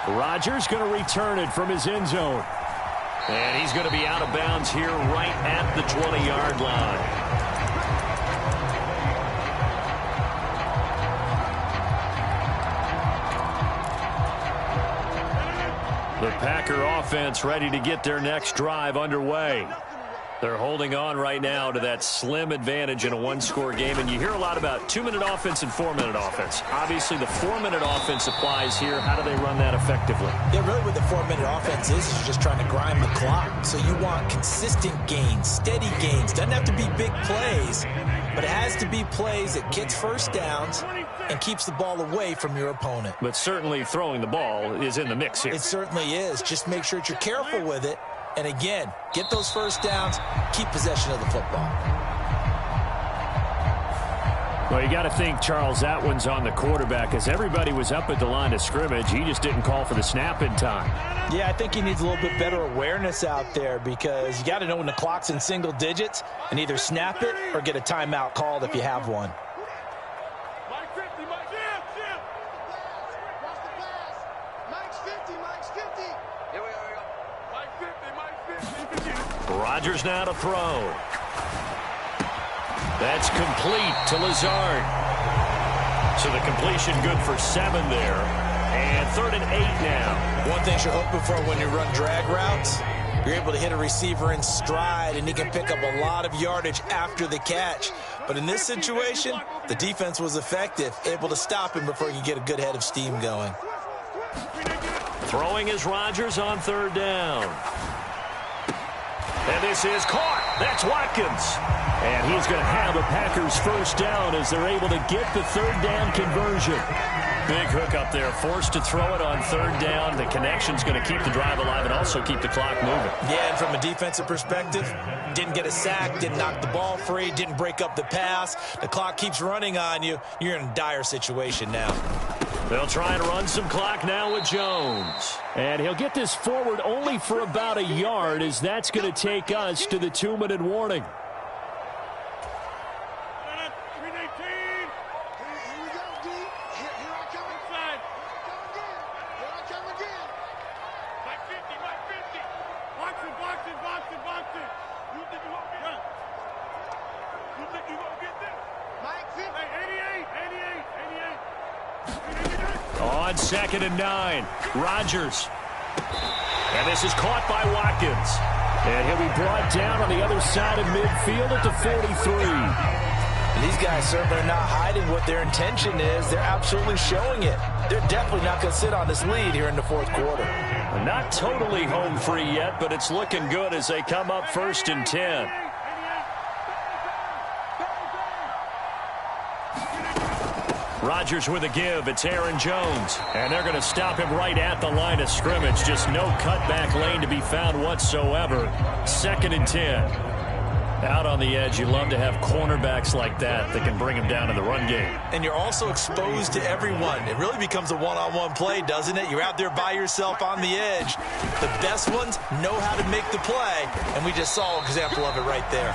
[SPEAKER 4] Rodgers going to return it from his end zone. And he's going to be out of bounds here right at the 20-yard line. The Packer offense ready to get their next drive underway. They're holding on right now to that slim advantage in a one-score game. And you hear a lot about 2-minute offense and 4-minute offense. Obviously, the 4-minute offense applies here. How do they run that effectively?
[SPEAKER 2] Yeah, really what the 4-minute offense is you're just trying to grind the clock. So you want consistent gains, steady gains. Doesn't have to be big plays, but it has to be plays that gets first downs and keeps the ball away from your opponent.
[SPEAKER 4] But certainly throwing the ball is in the mix here.
[SPEAKER 2] It certainly is. Just make sure that you're careful with it. And again, get those first downs, keep possession of the football.
[SPEAKER 4] Well, you got to think, Charles, that one's on the quarterback, as everybody was up at the line of scrimmage. He just didn't call for the snap in time.
[SPEAKER 2] Yeah, I think he needs a little bit better awareness out there, because you got to know when the clock's in single digits and either snap it or get a timeout called if you have one.
[SPEAKER 4] Rodgers now to throw. That's complete to Lazard. So the completion good for 7 there. And 3rd and 8 now.
[SPEAKER 2] One thing you're hoping for when you run drag routes, you're able to hit a receiver in stride, and he can pick up a lot of yardage after the catch. But in this situation, the defense was effective, able to stop him before he could get a good head of steam going.
[SPEAKER 4] Throwing is Rodgers on 3rd down. And this is caught. That's Watkins. And he's going to have the Packers first down as they're able to get the 3rd down conversion. Big hook up there. Forced to throw it on 3rd down. The connection's going to keep the drive alive and also keep the clock moving.
[SPEAKER 2] Yeah, and from a defensive perspective, didn't get a sack, didn't knock the ball free, didn't break up the pass. The clock keeps running on you. You're in a dire situation now.
[SPEAKER 4] They'll try and run some clock now with Jones. And he'll get this forward only for about a yard, as that's going to take us to the 2-minute warning. On 2nd and 9, Rodgers. And this is caught by Watkins. And he'll be brought down on the other side of midfield at the 43.
[SPEAKER 2] And these guys certainly are not hiding what their intention is. They're absolutely showing it. They're definitely not going to sit on this lead here in the 4th quarter.
[SPEAKER 4] Not totally home free yet, but it's looking good as they come up 1st and 10. Rodgers with a give. It's Aaron Jones. And they're going to stop him right at the line of scrimmage. Just no cutback lane to be found whatsoever. 2nd and 10. Out on the edge, you love to have cornerbacks like that can bring him down in the run game.
[SPEAKER 2] And you're also exposed to everyone. It really becomes a one-on-one play, doesn't it? You're out there by yourself on the edge. The best ones know how to make the play, and we just saw an example of it right there.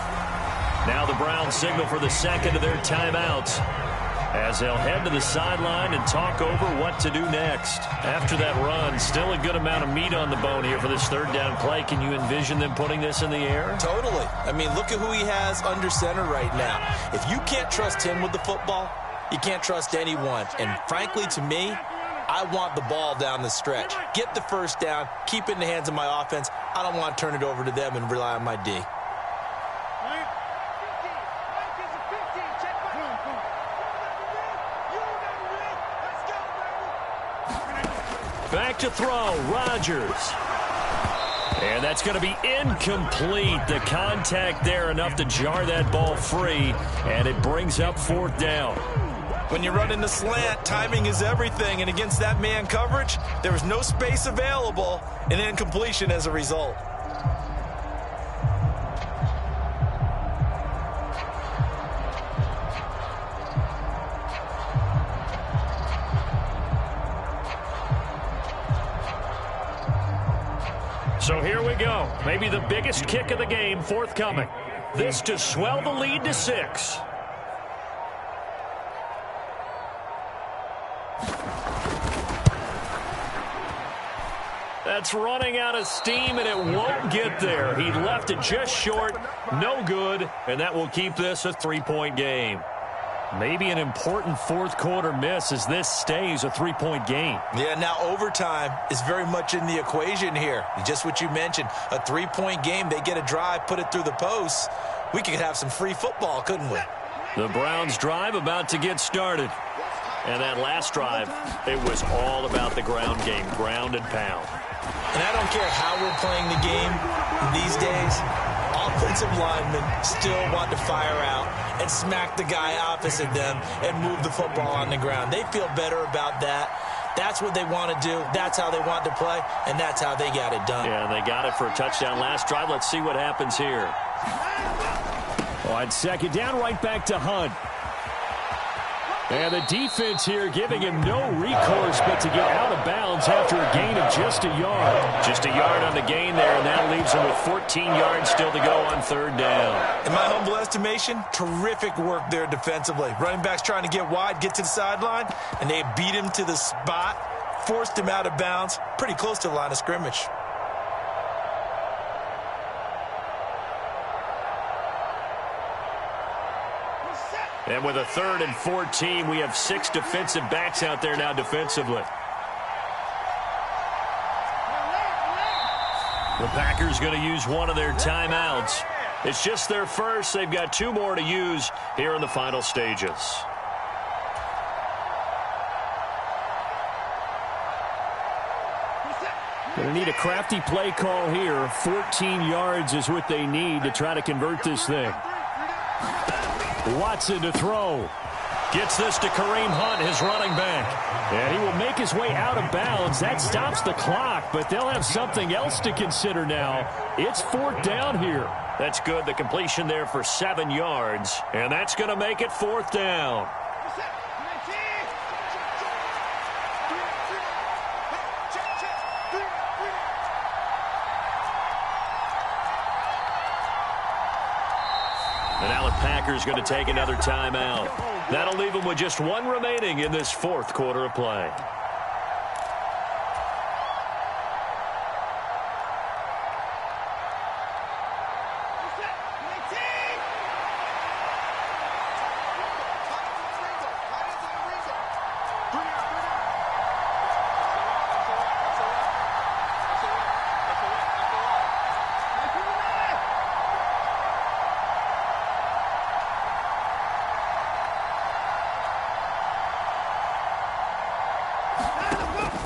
[SPEAKER 4] Now the Browns signal for the 2nd of their timeouts, as they'll head to the sideline and talk over what to do next. After that run, still a good amount of meat on the bone here for this 3rd down play. Can you envision them putting this in the air?
[SPEAKER 2] Totally. I mean, look at who he has under center right now. If you can't trust him with the football, you can't trust anyone. And frankly, to me, I want the ball down the stretch. Get the first down, keep it in the hands of my offense. I don't want to turn it over to them and rely on my D.
[SPEAKER 4] Back to throw, Rodgers. And that's going to be incomplete. The contact there enough to jar that ball free, and it brings up 4th down.
[SPEAKER 2] When you're running the slant, timing is everything, and against that man coverage, there was no space available, and incompletion as a result.
[SPEAKER 4] So here we go. Maybe the biggest kick of the game forthcoming. This to swell the lead to 6. That's running out of steam, and it won't get there. He left it just short. No good, and that will keep this a 3-point game. Maybe an important 4th quarter miss as this stays a 3-point game.
[SPEAKER 2] Yeah, now overtime is very much in the equation here. Just what you mentioned, a 3-point game. They get a drive, put it through the posts. We could have some free football, couldn't we?
[SPEAKER 4] The Browns drive about to get started. And that last drive, it was all about the ground game, ground and pound.
[SPEAKER 2] And I don't care how we're playing the game these days, offensive linemen still want to fire out and smack the guy opposite them and move the football on the ground. They feel better about that. That's what they want to do. That's how they want to play, and that's how they got it done.
[SPEAKER 4] Yeah, they got it for a touchdown last drive. Let's see what happens here. On 2nd down, right back to Hunt. And the defense here giving him no recourse but to get out of bounds after a gain of just a yard. Just a yard on the gain there, and that leaves him with 14 yards still to go on 3rd down.
[SPEAKER 2] In my humble estimation, terrific work there defensively. Running backs trying to get wide, get to the sideline, and they beat him to the spot, forced him out of bounds, pretty close to the line of scrimmage.
[SPEAKER 4] And with a 3rd and 14, we have 6 defensive backs out there now defensively. The Packers going to use one of their timeouts. It's just their first. They've got 2 more to use here in the final stages. Going to need a crafty play call here. 14 yards is what they need to try to convert this thing. Watson to throw. Gets this to Kareem Hunt, his running back. And he will make his way out of bounds. That stops the clock, but they'll have something else to consider now. It's 4th down here. That's good. The completion there for 7 yards. And that's going to make it 4th down. And now the Packers going to take another timeout. That'll leave them with just 1 remaining in this 4th quarter of play.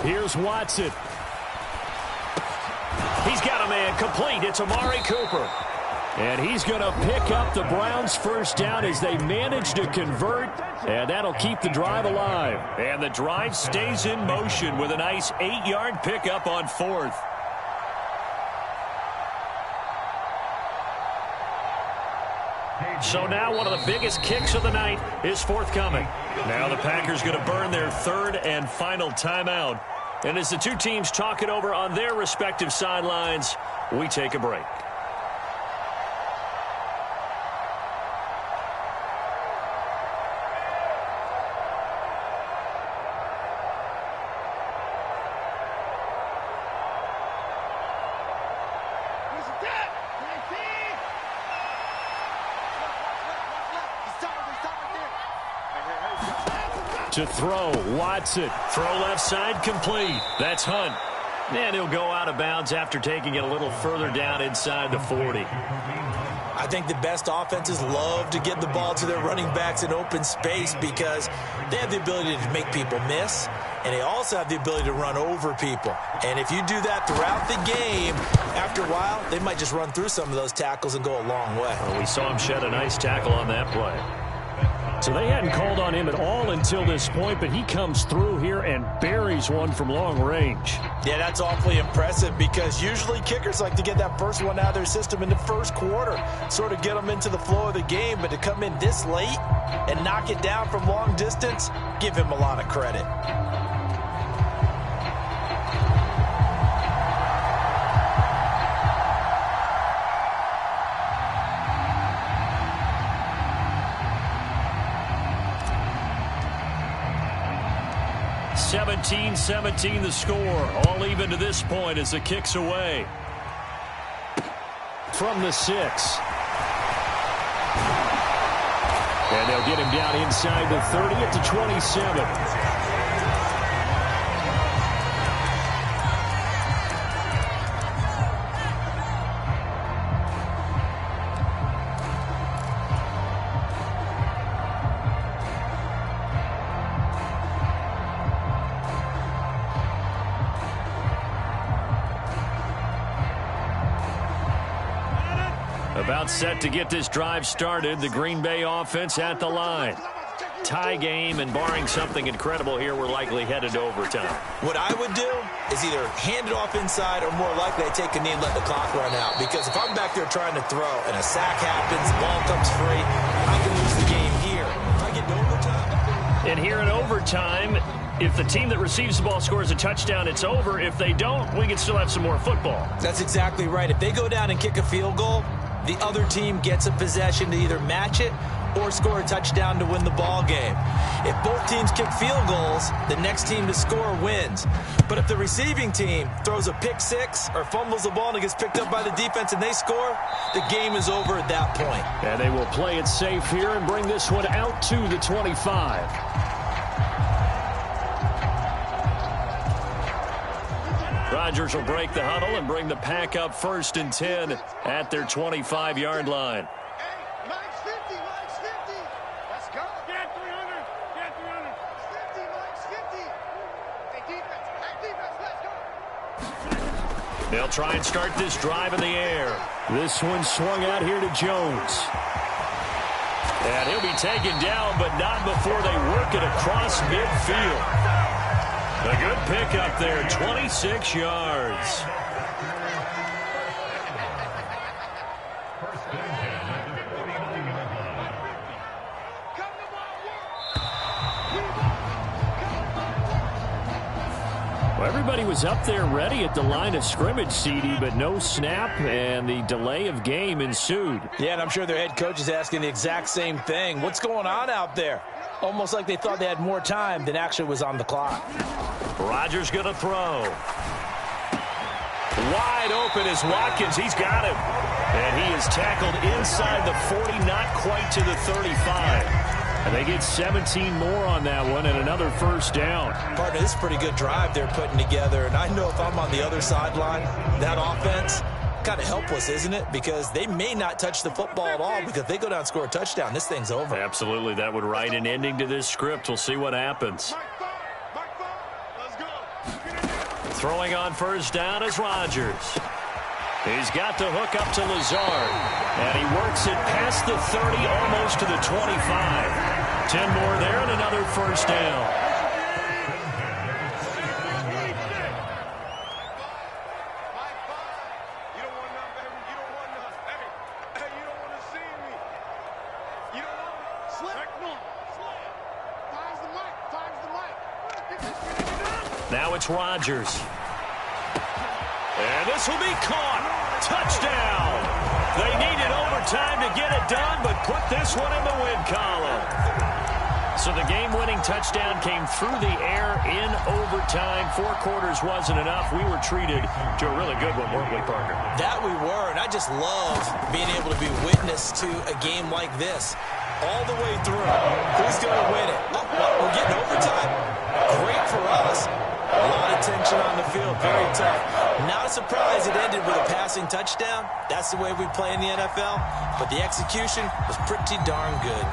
[SPEAKER 4] Here's Watson. He's got a man complete. It's Amari Cooper. And he's going to pick up the Browns' first down as they manage to convert. And that'll keep the drive alive. And the drive stays in motion with a nice 8-yard pickup on 4th. So now one of the biggest kicks of the night is forthcoming. Now the Packers going to burn their 3rd and final timeout. And as the 2 teams talk it over on their respective sidelines, we take a break. To throw, Watson.
[SPEAKER 1] Throw left side complete. That's Hunt. And he'll go out of bounds after taking it a little further down inside the 40.
[SPEAKER 2] I think the best offenses love to get the ball to their running backs in open space because they have the ability to make people miss, and they also have the ability to run over people. And if you do that throughout the game, after a while, they might just run through some of those tackles and go a long way.
[SPEAKER 1] Well, we saw him shed a nice tackle on that play.
[SPEAKER 4] So they hadn't called on him at all until this point, but he comes through here and buries one from long range.
[SPEAKER 2] Yeah, that's awfully impressive because usually kickers like to get that first one out of their system in the first quarter, sort of get them into the flow of the game, but to come in this late and knock it down from long distance, give him a lot of credit.
[SPEAKER 4] (17-17) the score. All even to this point as the kick's away. From the 6. And they'll get him down inside the 30 at the 27. About set to get this drive started. The Green Bay offense at the line. Tie game, and barring something incredible here, we're likely headed to overtime.
[SPEAKER 2] What I would do is either hand it off inside or more likely I take a knee and let the clock run out. Because if I'm back there trying to throw and a sack happens, the ball comes free, I can lose the game here. If I get to overtime.
[SPEAKER 4] And here in overtime, if the team that receives the ball scores a touchdown, it's over. If they don't, we can still have some more football.
[SPEAKER 2] That's exactly right. If they go down and kick a field goal, the other team gets a possession to either match it or score a touchdown to win the ball game. If both teams kick field goals, the next team to score wins. But if the receiving team throws a pick six or fumbles the ball and it gets picked up by the defense and they score, the game is over at that point.
[SPEAKER 4] And they will play it safe here and bring this one out to the 25. Rodgers will break the huddle and bring the pack up 1st and 10 at their 25-yard line.
[SPEAKER 3] Hey, Mike's 50, Mike's 50. Let's go. Get 300. Get 300. 50, Mike's 50. Hey, defense, let's go.
[SPEAKER 4] They'll try and start this drive in the air. This one swung out here to Jones. And he'll be taken down, but not before they work it across midfield. A good pickup there, 26 yards. Well, everybody was up there ready at the line of scrimmage, CD, but no snap, and the delay of game ensued.
[SPEAKER 2] Yeah, and I'm sure their head coach is asking the exact same thing. What's going on out there? Almost like they thought they had more time than actually was on the clock.
[SPEAKER 4] Rodgers going to throw. Wide open is Watkins. He's got him. And he is tackled inside the 40, not quite to the 35. And they get 17 more on that one and another first down.
[SPEAKER 2] Partner, this is a pretty good drive they're putting together. And I know if I'm on the other sideline, that offense, kind of helpless, isn't it? Because they may not touch the football at all, because if they go down and score a touchdown, this thing's over.
[SPEAKER 4] Absolutely. That would write an ending to this script. We'll see what happens.
[SPEAKER 3] Let's go.
[SPEAKER 4] Throwing on first down is Rodgers. He's got the hook up to Lazard. And he works it past the 30, almost to the 25. 10 more there and another first down. Now it's Rodgers. And this will be caught. Touchdown. They needed overtime to get it done, but put this one in the win column. So the game-winning touchdown came through the air in overtime. 4 quarters wasn't enough. We were treated to a really good one, weren't we, Parker?
[SPEAKER 2] That we were, and I just love being able to be witness to a game like this. All the way through. Who's going to win it? Oh, we're getting overtime. very tough. Not a surprise it ended with a passing touchdown. That's the way we play in the NFL. But the execution was pretty darn good.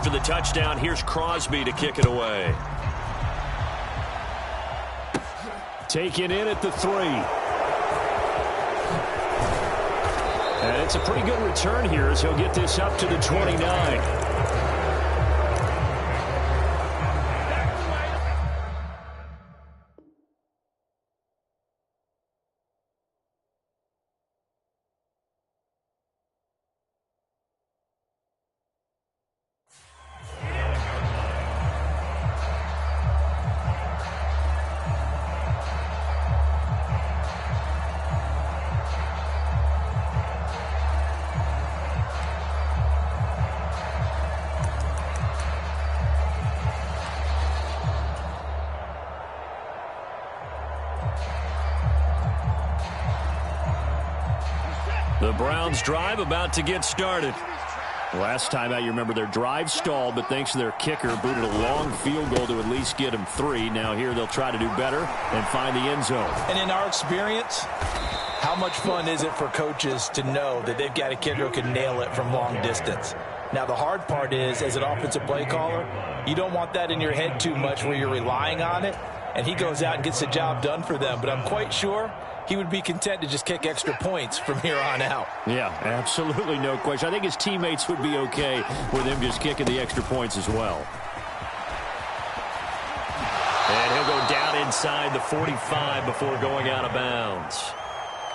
[SPEAKER 1] After the touchdown, here's Crosby to kick it away.
[SPEAKER 4] Taken in at the 3. And it's a pretty good return here as he'll get this up to the 29. The Browns drive about to get started. Last time out, you remember their drive stalled, but thanks to their kicker, booted a long field goal to at least get them 3. Now here they'll try to do better and find the end zone.
[SPEAKER 2] And in our experience, how much fun is it for coaches to know that they've got a kicker who can nail it from long distance? Now the hard part is, as an offensive play caller, you don't want that in your head too much where you're relying on it, and he goes out and gets the job done for them. But I'm quite sure he would be content to just kick extra points from here on out.
[SPEAKER 4] Yeah, absolutely no question. I think his teammates would be okay with him just kicking the extra points as well.
[SPEAKER 1] And he'll go down inside the 45 before going out of bounds.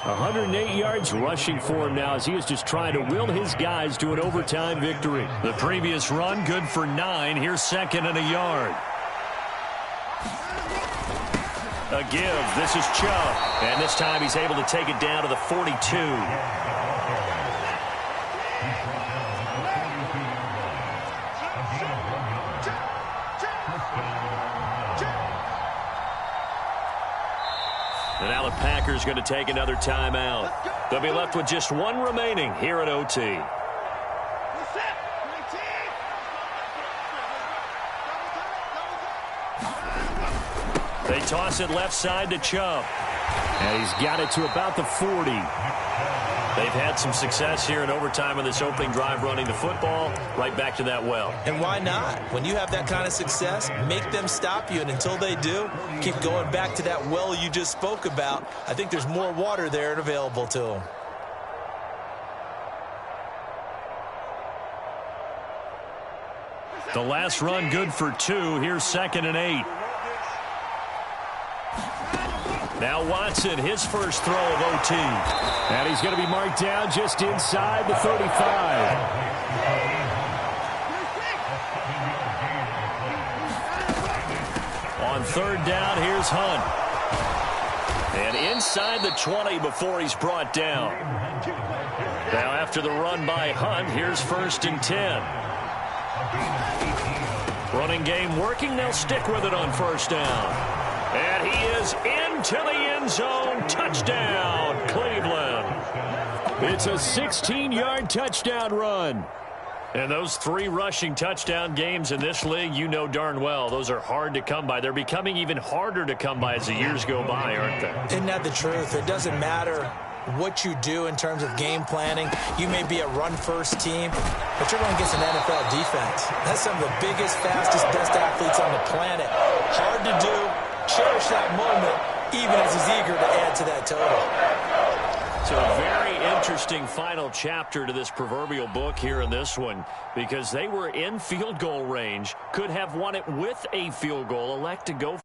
[SPEAKER 4] 108 yards rushing for him now as he is just trying to will his guys to an overtime victory.
[SPEAKER 1] The previous run good for 9. Here's 2nd and a yard. A give. This is Chubb. And this time he's able to take it down to the 42. And now the Packers going to take another timeout. They'll be left with just 1 remaining here at OT. They toss it left side to Chubb.
[SPEAKER 4] And he's got it to about the 40.
[SPEAKER 1] They've had some success here in overtime on this opening drive running the football right back to that well.
[SPEAKER 2] And why not? When you have that kind of success, make them stop you. And until they do, keep going back to that well you just spoke about. I think there's more water there and available to them.
[SPEAKER 1] The last run good for 2. Here's 2nd and 8. Now Watson, his first throw of OT.
[SPEAKER 4] And he's going to be marked down just inside the 35.
[SPEAKER 1] On 3rd down, here's Hunt. And inside the 20 before he's brought down. Now after the run by Hunt, here's 1st and 10. Running game working. They'll stick with it on 1st down. And he is into the end zone. Touchdown, Cleveland.
[SPEAKER 4] It's a 16-yard touchdown run.
[SPEAKER 1] And those 3 rushing touchdown games in this league, you know darn well, those are hard to come by. They're becoming even harder to come by as the years go by, aren't they?
[SPEAKER 2] Isn't that the truth? It doesn't matter what you do in terms of game planning. You may be a run-first team, but you're going against an NFL defense. That's some of the biggest, fastest, best athletes on the planet. Hard to do. Cherish that moment, even as he's eager to add to that total.
[SPEAKER 1] So a very interesting final chapter to this proverbial book here in this one, because they were in field goal range, could have won it with a field goal, elect to go